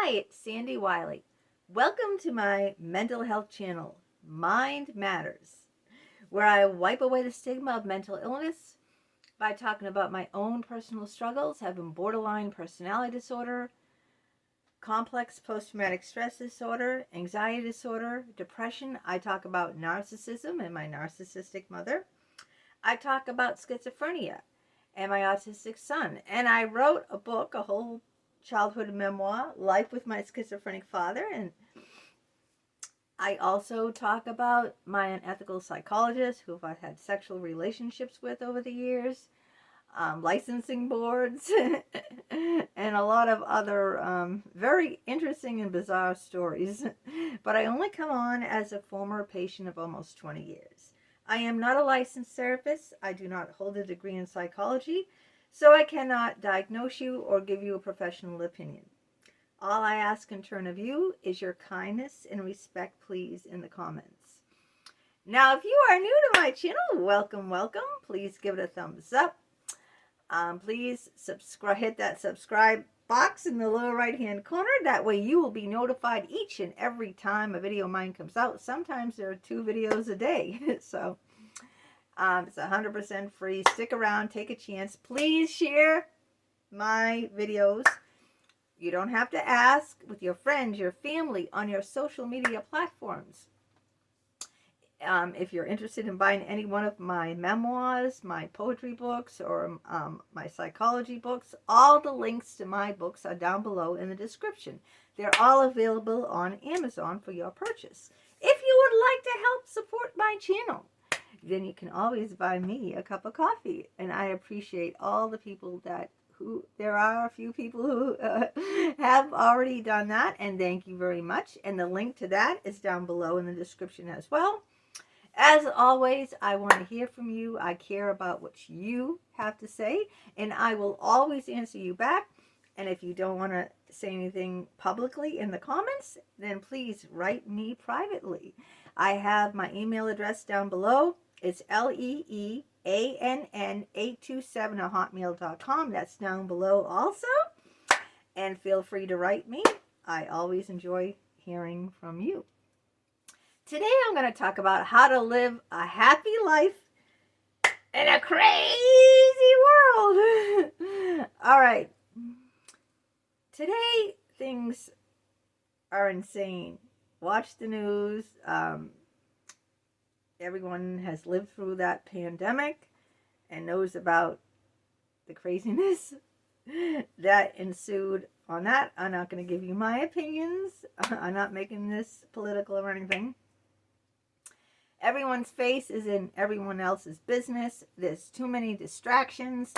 Hi, it's Sandy Wyllie. Welcome to my mental health channel, Mind Matters, where I wipe away the stigma of mental illness by talking about my own personal struggles, having borderline personality disorder, complex post-traumatic stress disorder, anxiety disorder, depression. I talk about narcissism and my narcissistic mother. I talk about schizophrenia and my autistic son. And I wrote a book, a whole childhood memoir, Life with My Schizophrenic Father. And I also talk about my unethical psychologist who I've had sexual relationships with over the years, licensing boards, and a lot of other very interesting and bizarre stories. But I only come on as a former patient of almost 20 years. I am not a licensed therapist. I do not hold a degree in psychology, so I cannot diagnose you or give you a professional opinion. All I ask in turn of you is your kindness and respect, please, in the comments. Now, if you are new to my channel, welcome, welcome. Please give it a thumbs up. Please subscribe, hit that subscribe box in the lower right-hand corner. That way you will be notified each and every time a video of mine comes out. Sometimes there are 2 videos a day, so it's 100% free. Stick around, take a chance. Please share my videos. You don't have to ask, with your friends, your family, on your social media platforms. If you're interested in buying any one of my memoirs, my poetry books, or my psychology books, all the links to my books are down below in the description. They're all available on Amazon for your purchase. If you would like to help support my channel, then you can always buy me a cup of coffee. And I appreciate all the people there are a few people who have already done that, and thank you very much. And the link to that is down below in the description as well. As always, I want to hear from you. I care about what you have to say, and I will always answer you back. And if you don't want to say anything publicly in the comments, then please write me privately. I have my email address down below. It's 𝗖𝗵𝗂𝗃827@hotmail.com. That's down below also. And feel free to write me. I always enjoy hearing from you. Today I'm going to talk about how to live a happy life in a crazy world. All right. Today things are insane. Watch the news. Everyone has lived through that pandemic and knows about the craziness that ensued on that. I'm not going to give you my opinions. I'm not making this political or anything. Everyone's face is in everyone else's business. There's too many distractions.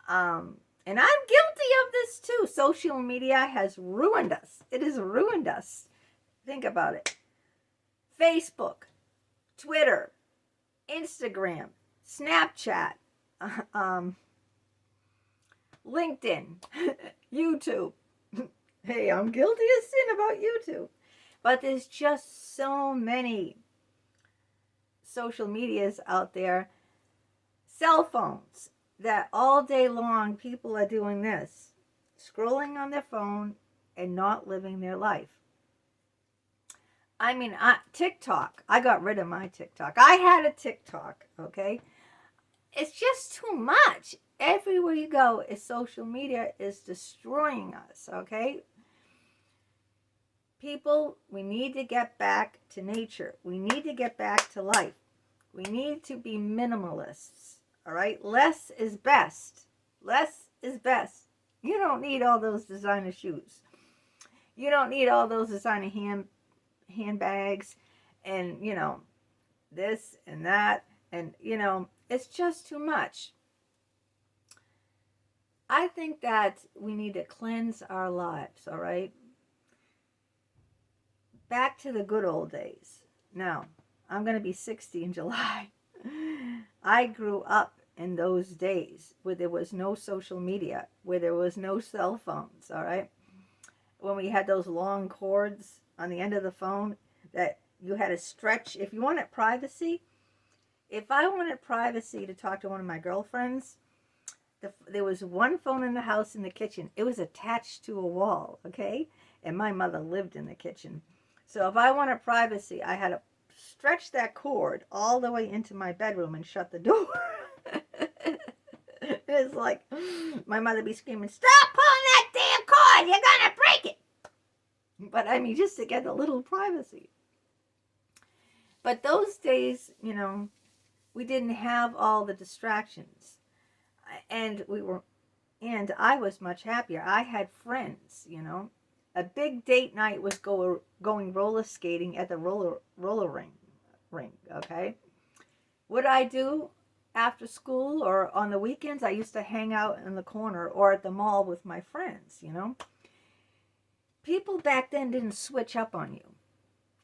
And I'm guilty of this too. Social media has ruined us. It has ruined us. Think about it. Facebook, Twitter, Instagram, Snapchat, LinkedIn, YouTube. Hey, I'm guilty of sin about YouTube. But there's just so many social medias out there. Cell phones, that all day long people are doing this. Scrolling on their phone and not living their life. I mean, TikTok. I got rid of my TikTok. I had a TikTok, okay? It's just too much. Everywhere you go, social media is destroying us, okay? People, we need to get back to nature. We need to get back to life. We need to be minimalists, all right? Less is best. Less is best. You don't need all those designer shoes. You don't need all those designer handbags and, this and that. And, it's just too much. I think that we need to cleanse our lives, all right? Back to the good old days. Now, I'm going to be 60 in July. I grew up in those days where there was no social media, where there was no cell phones, all right? When we had those long cords on the end of the phone that you had to stretch. If you wanted privacy, if I wanted privacy to talk to one of my girlfriends, there was one phone in the house in the kitchen. It was attached to a wall, okay? And my mother lived in the kitchen. So if I wanted privacy, I had to stretch that cord all the way into my bedroom and shut the door. It's like my mother be screaming, "Stop pulling that damn cord! You're gonna break it!" But I mean, just to get a little privacy. But those days, you know, we didn't have all the distractions, and I was much happier. I had friends, you know. A big date night was going roller skating at the roller ring. Okay, what I do after school or on the weekends, I used to hang out in the corner or at the mall with my friends. You know, people back then didn't switch up on you.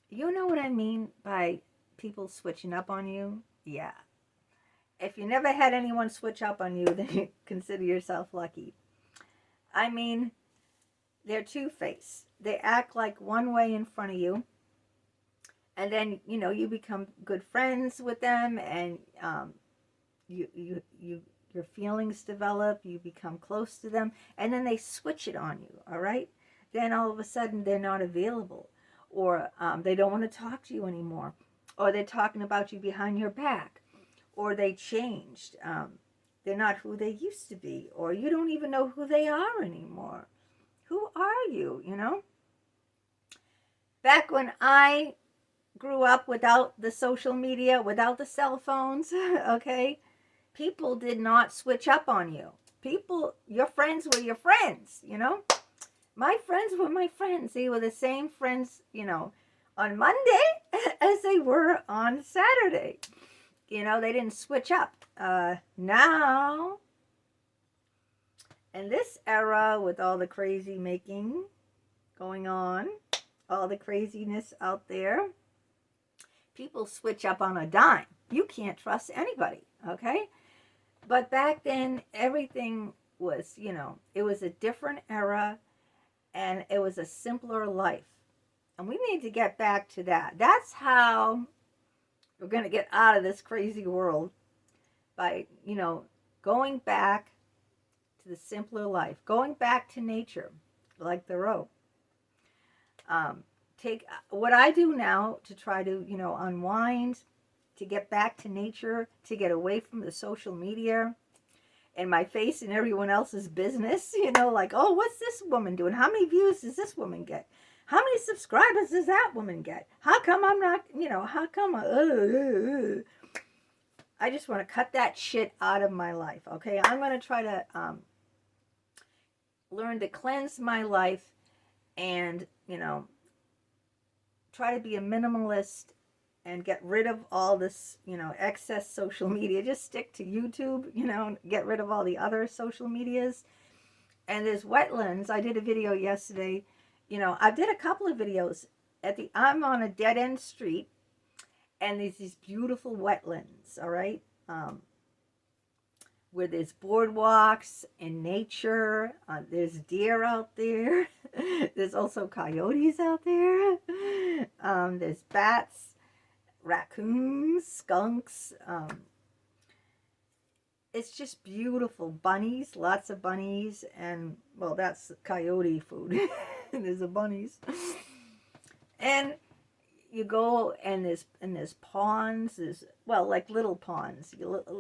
You know what I mean by people switching up on you? Yeah. If you never had anyone switch up on you, then you consider yourself lucky. I mean, they're two-faced. They act like one way in front of you, and then, you know, you become good friends with them, and your feelings develop, you become close to them, and then they switch it on you, all right? Then all of a sudden they're not available, or they don't want to talk to you anymore, or they're talking about you behind your back, or they changed. They're not who they used to be, or you don't even know who they are anymore. Who are you, you know? Back when I grew up without the social media, without the cell phones, okay, people did not switch up on you. Your friends were your friends, you know? My friends were my friends. They were the same friends, you know, on Monday as they were on Saturday. You know, they didn't switch up. Now, in this era, with all the crazy making going on, all the craziness out there, people switch up on a dime. You can't trust anybody, okay? But back then, everything was, you know, it was a different era, and it was a simpler life. And we need to get back to that. That's how we're going to get out of this crazy world, by, you know, going back to the simpler life, going back to nature, like Thoreau. Take what I do now to try to, you know, unwind, to get back to nature, to get away from the social media and my face and everyone else's business, you know, like, oh, what's this woman doing? How many views does this woman get? How many subscribers does that woman get? How come I'm not, you know, how come I just want to cut that shit out of my life, okay? I'm going to try to learn to cleanse my life and, you know, try to be a minimalist and get rid of all this, you know, excess social media. Just stick to YouTube, you know, get rid of all the other social medias. And there's wetlands. I did a video yesterday. You know, I did a couple of videos. I'm on a dead-end street, and there's these beautiful wetlands, all right? Where there's boardwalks and nature. There's deer out there. There's also coyotes out there. There's bats, raccoons, skunks. It's just beautiful. Bunnies, lots of bunnies, and, well, that's coyote food. There's the bunnies. And you go, and there's ponds. There's, well, like little ponds.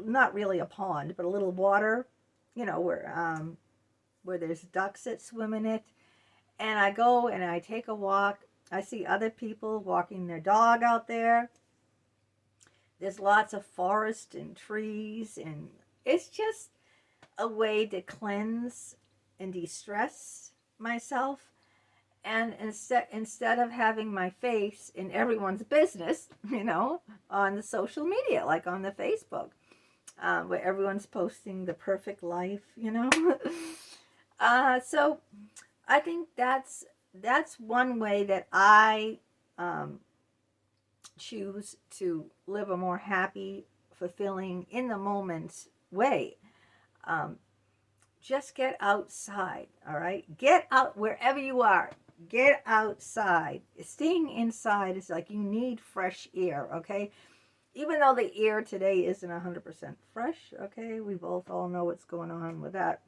Not really a pond, but a little water, you know, where there's ducks that swim in it. And I go and I take a walk. I see other people walking their dog out there. There's lots of forest and trees, and it's just a way to cleanse and de-stress myself. And instead of having my face in everyone's business, you know, on the social media, like on the Facebook, where everyone's posting the perfect life, you know. So I think that's one way that I choose to live a more happy, fulfilling, in the moment way. Just get outside, all right? Get out wherever you are. Get outside. Staying inside is like, you need fresh air, okay? Even though the air today isn't 100% fresh, okay? We both all know what's going on with that.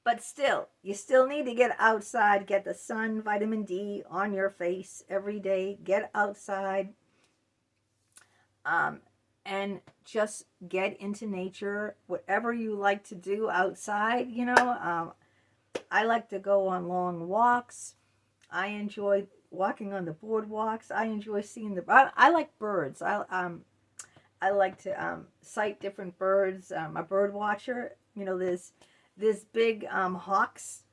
But still, you still need to get outside, get the sun, vitamin D on your face every day. Get outside and just get into nature. Whatever you like to do outside, you know. I like to go on long walks. I enjoy walking on the boardwalks. I enjoy seeing I like birds. I like to sight different birds. I'm a bird watcher. You know, there's big hawks,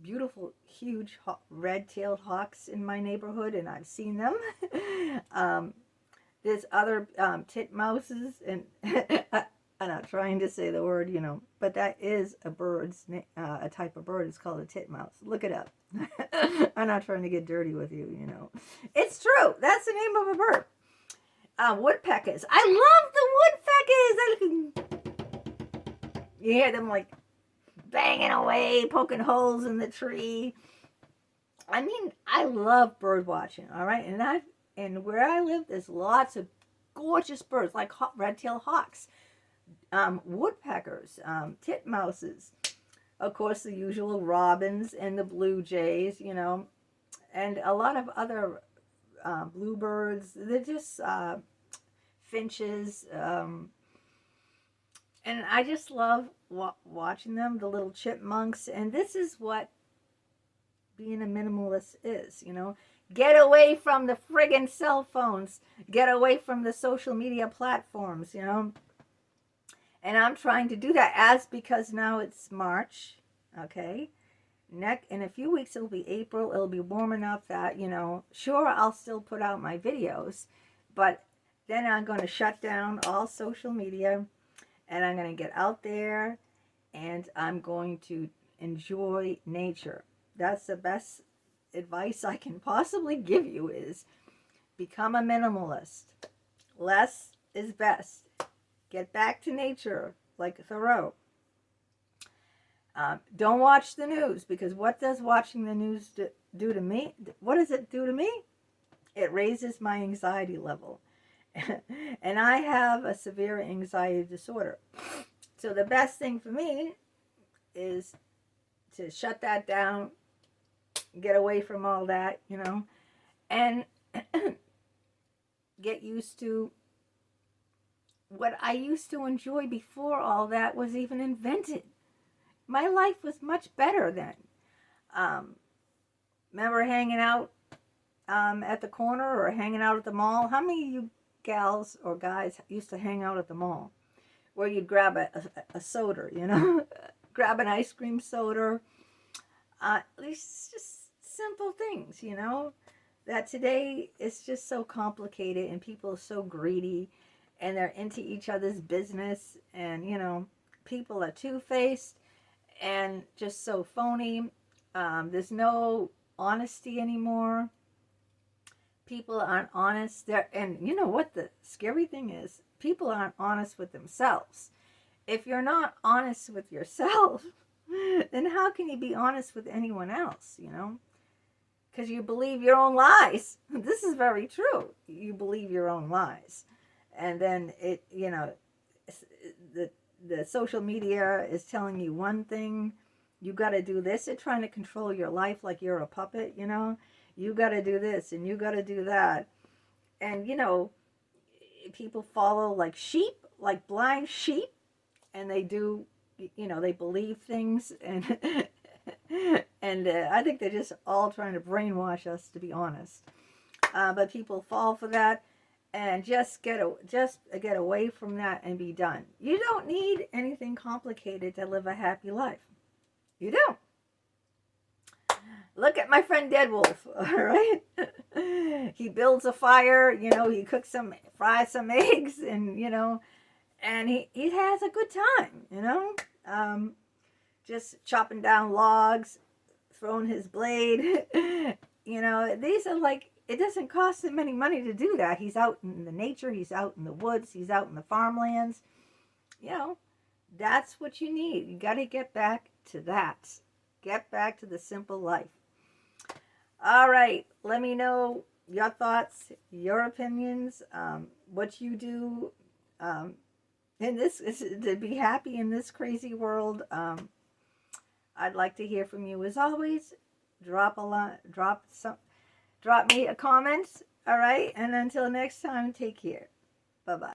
beautiful, huge red-tailed hawks in my neighborhood, and I've seen them. There's other titmouses, and I'm not trying to say the word, you know, but that is a bird's a type of bird. It's called a titmouse. Look it up. I'm not trying to get dirty with you, you know. It's true. That's the name of a bird. Woodpeckers. I love the woodpeckers. You hear them like banging away, poking holes in the tree. I mean, I love bird watching. All right, and where I live, there's lots of gorgeous birds like red-tailed hawks, woodpeckers, titmouses, of course the usual robins and the blue jays, you know, and a lot of other bluebirds. They're just finches, and I just love watching them, the little chipmunks. And this is what being a minimalist is, you know. Get away from the friggin' cell phones. Get away from the social media platforms, you know. And I'm trying to do that because now it's March, okay? In a few weeks, it'll be April. It'll be warm enough that, you know, sure, I'll still put out my videos, but then I'm going to shut down all social media, and I'm going to get out there, and I'm going to enjoy nature. That's the best advice I can possibly give you, is become a minimalist. Less is best. Get back to nature, like Thoreau. Don't watch the news, because what does watching the news do to me? What does it do to me? It raises my anxiety level. And I have a severe anxiety disorder. So the best thing for me is to shut that down, get away from all that, you know, and get used to what I used to enjoy before all that was even invented. My life was much better then. Remember hanging out at the corner or hanging out at the mall? How many of you gals or guys used to hang out at the mall where you'd grab a soda, you know? Grab an ice cream soda. These just simple things, you know, that today it's just so complicated, and people are so greedy, and they're into each other's business, and, you know, people are two-faced and just so phony. There's no honesty anymore. People aren't honest. And you know what the scary thing is? People aren't honest with themselves. If you're not honest with yourself, then how can you be honest with anyone else, you know? Because you believe your own lies. This is very true. You believe your own lies. And then it, you know, the social media is telling you one thing. You got to do this. They're trying to control your life like you're a puppet, you know. You got to do this and you got to do that. And, you know, people follow like sheep, like blind sheep. And they do, you know, they believe things. And and I think they're just all trying to brainwash us, to be honest. But people fall for that. And just get away from that and be done. You don't need anything complicated to live a happy life. You don't. Look at my friend Dead Wolf, all right? He builds a fire, you know, he fries some eggs, and, you know, and he has a good time, you know? Just chopping down logs, throwing his blade. You know, these are like, it doesn't cost him any money to do that. He's out in the nature. He's out in the woods. He's out in the farmlands. You know, that's what you need. You got to get back to that. Get back to the simple life. All right. Let me know your thoughts, your opinions, what you do in this to be happy in this crazy world. I'd like to hear from you as always. Drop me a comment. All right, and until next time, take care. Bye bye.